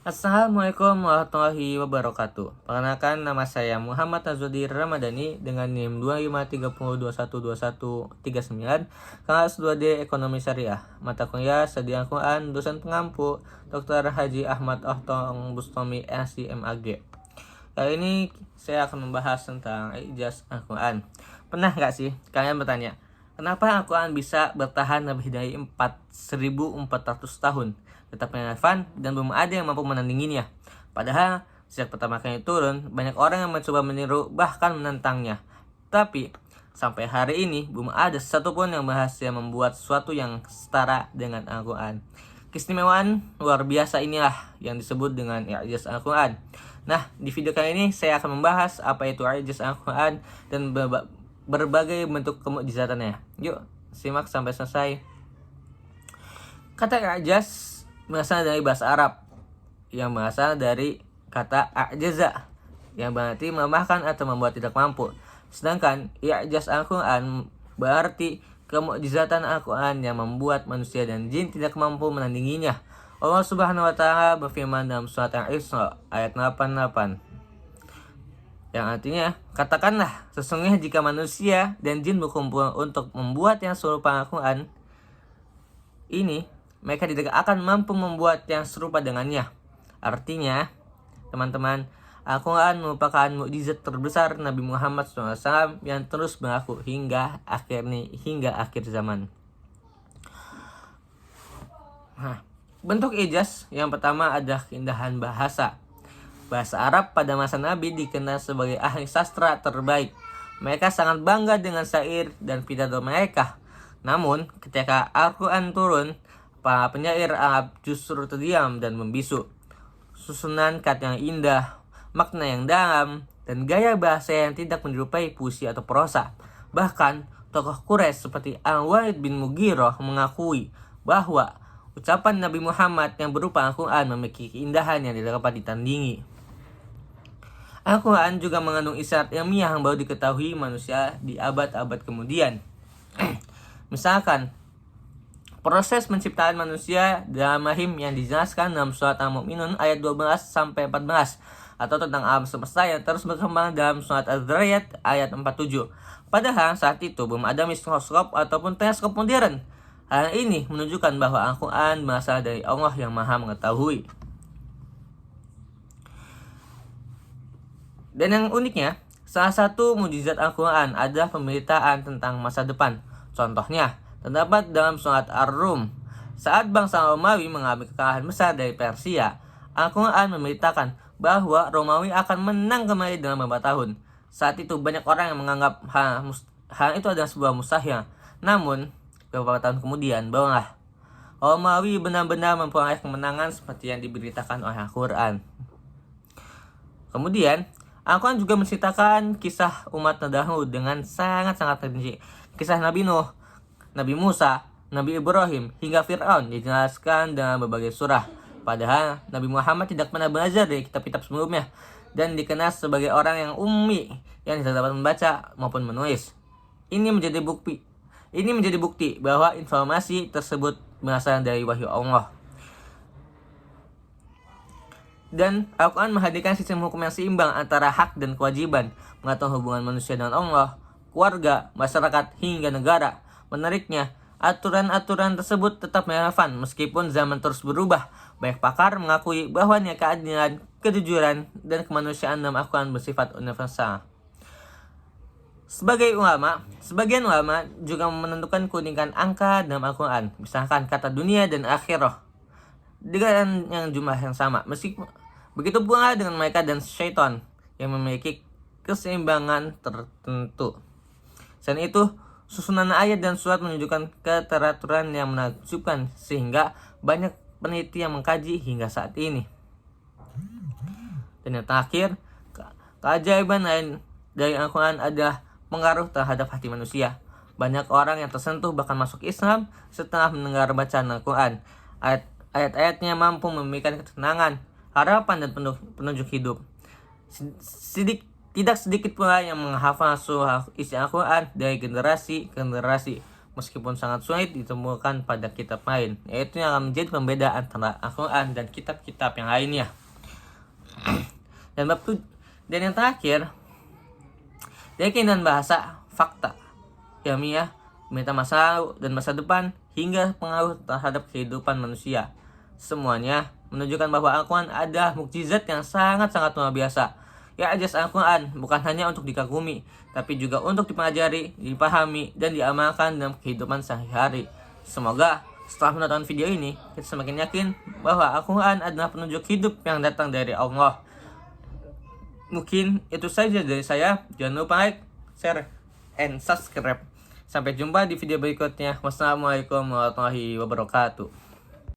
Assalamualaikum warahmatullahi wabarakatuh. Perkenalkan, nama saya Muhammad Nazudi Ramadhani dengan NIM 2530212139, kelas 2D Ekonomi Syariah. Mata kuliah Sedi Al-Quran, dosen pengampu Dr. Haji Ahmad Ohtong Bustami SC MAG. Kali ini saya akan membahas tentang ijaz Al-Quran. Pernah gak sih kalian bertanya, kenapa Al-Quran bisa bertahan lebih dari 1400 tahun? Tetap relevan dan belum ada yang mampu menandinginya. Padahal sejak pertama kali turun, banyak orang yang mencoba meniru bahkan menentangnya. Tapi sampai hari ini belum ada satupun yang berhasil membuat sesuatu yang setara dengan Al-Quran. Keistimewaan luar biasa inilah yang disebut dengan i'jaz Al-Quran. Nah, di video kali ini saya akan membahas apa itu i'jaz Al-Quran dan berbagai bentuk kemu'jizatannya. Yuk, simak sampai selesai. Kata i'jaz berasal dari bahasa Arab yang berasal dari kata a'jaza yang berarti melemahkan atau membuat tidak mampu. Sedangkan i'jaz Al-Quran berarti kemu'jizatan Al-Quran yang membuat manusia dan jin tidak mampu menandinginya. Allah Subhanahu wa taala berfirman dalam surat Al-Isra ayat 88. Yang artinya, katakanlah sesungguhnya jika manusia dan jin berkumpul untuk membuat yang serupa Al-Quran ini, mereka tidak akan mampu membuat yang serupa dengannya. Artinya, teman-teman, Al-Quran merupakan mukjizat terbesar Nabi Muhammad SAW yang terus berlaku hingga akhir zaman. Nah, bentuk ijaz yang pertama adalah keindahan bahasa. Bahasa Arab pada masa Nabi dikenal sebagai ahli sastra terbaik. Mereka sangat bangga dengan syair dan pidato mereka. Namun, ketika Al-Quran turun, para penyair Arab justru terdiam dan membisu. Susunan kata yang indah, makna yang dalam, dan gaya bahasa yang tidak menyerupai puisi atau prosa. Bahkan, tokoh Quraisy seperti Al-Walid bin Mughirah mengakui bahwa ucapan Nabi Muhammad yang berupa Al-Quran memiliki keindahan yang tidak dapat ditandingi. Al-Quran juga mengandung isyarat ilmiah yang baru diketahui manusia di abad-abad kemudian. Misalkan, proses penciptaan manusia dalam rahim yang dijelaskan dalam surat Al-Mu'minun ayat 12-14 atau tentang alam semesta yang terus berkembang dalam surat Az-Zariyat ayat 47. Padahal saat itu belum ada mikroskop ataupun teleskop modern. Hal ini menunjukkan bahwa Al-Quran berasal dari Allah yang Maha Mengetahui. Dan yang uniknya, salah satu mukjizat Al-Quran adalah pemberitaan tentang masa depan. Contohnya, terdapat dalam surat Ar-Rum. Saat bangsa Romawi mengalami kekalahan besar dari Persia, Al-Quran memberitakan bahwa Romawi akan menang kembali dalam beberapa tahun. Saat itu banyak orang yang menganggap hal itu adalah sebuah mustahil. Namun, beberapa tahun kemudian, barulah Romawi benar-benar memperoleh kemenangan seperti yang diberitakan oleh Al-Quran. Kemudian, Al-Quran juga menceritakan kisah umat terdahulu dengan sangat-sangat rinci. Kisah Nabi Nuh, Nabi Musa, Nabi Ibrahim, hingga Fir'aun dijelaskan dalam berbagai surah. Padahal Nabi Muhammad tidak pernah belajar dari kitab-kitab sebelumnya dan dikenal sebagai orang yang ummi yang tidak dapat membaca maupun menulis. Ini menjadi bukti bahwa informasi tersebut berasal dari wahyu Allah. Dan Al-Quran menghadirkan sistem hukum yang seimbang antara hak dan kewajiban, mengatur hubungan manusia dengan Allah, keluarga, masyarakat, hingga negara. Menariknya, aturan-aturan tersebut tetap relevan meskipun zaman terus berubah. Banyak pakar mengakui bahwa keadilan, kejujuran, dan kemanusiaan dalam Al-Quran bersifat universal. Sebagian ulama juga menentukan keunikan angka dalam Al-Quran, misalkan kata dunia dan akhirah dengan yang jumlah yang sama. Begitu pula dengan mereka dan syaitan yang memiliki keseimbangan tertentu. Selain itu, susunan ayat dan surat menunjukkan keteraturan yang menakjubkan sehingga banyak peneliti yang mengkaji hingga saat ini. Dan yang terakhir, keajaiban lain dari Al-Quran adalah pengaruh terhadap hati manusia. Banyak orang yang tersentuh bahkan masuk Islam setelah mendengar bacaan Al-Quran. Ayat-ayatnya mampu memberikan ketenangan, harapan, dan penunjuk hidup. Tidak sedikit pula yang menghafal surah isi Al-Quran dari generasi ke generasi. meskipun sangat sulit ditemukan pada kitab lain, yaitu yang akan menjadi pembeda antara Al-Quran dan kitab-kitab yang lainnya. Dan yang terakhir, keyakinan bahasa, fakta, ilmiah, meta masa lalu dan masa depan, hingga pengaruh terhadap kehidupan manusia. Semuanya menunjukkan bahwa Al-Quran adalah mukjizat yang sangat-sangat luar biasa. Ya, ajas Al-Quran bukan hanya untuk dikagumi, tapi juga untuk dipelajari, dipahami, dan diamalkan dalam kehidupan sehari-hari. Semoga setelah menonton video ini, kita semakin yakin bahwa Al-Quran adalah penunjuk hidup yang datang dari Allah. Mungkin itu saja dari saya. Jangan lupa like, share, and subscribe. Sampai jumpa di video berikutnya. Wassalamualaikum warahmatullahi wabarakatuh.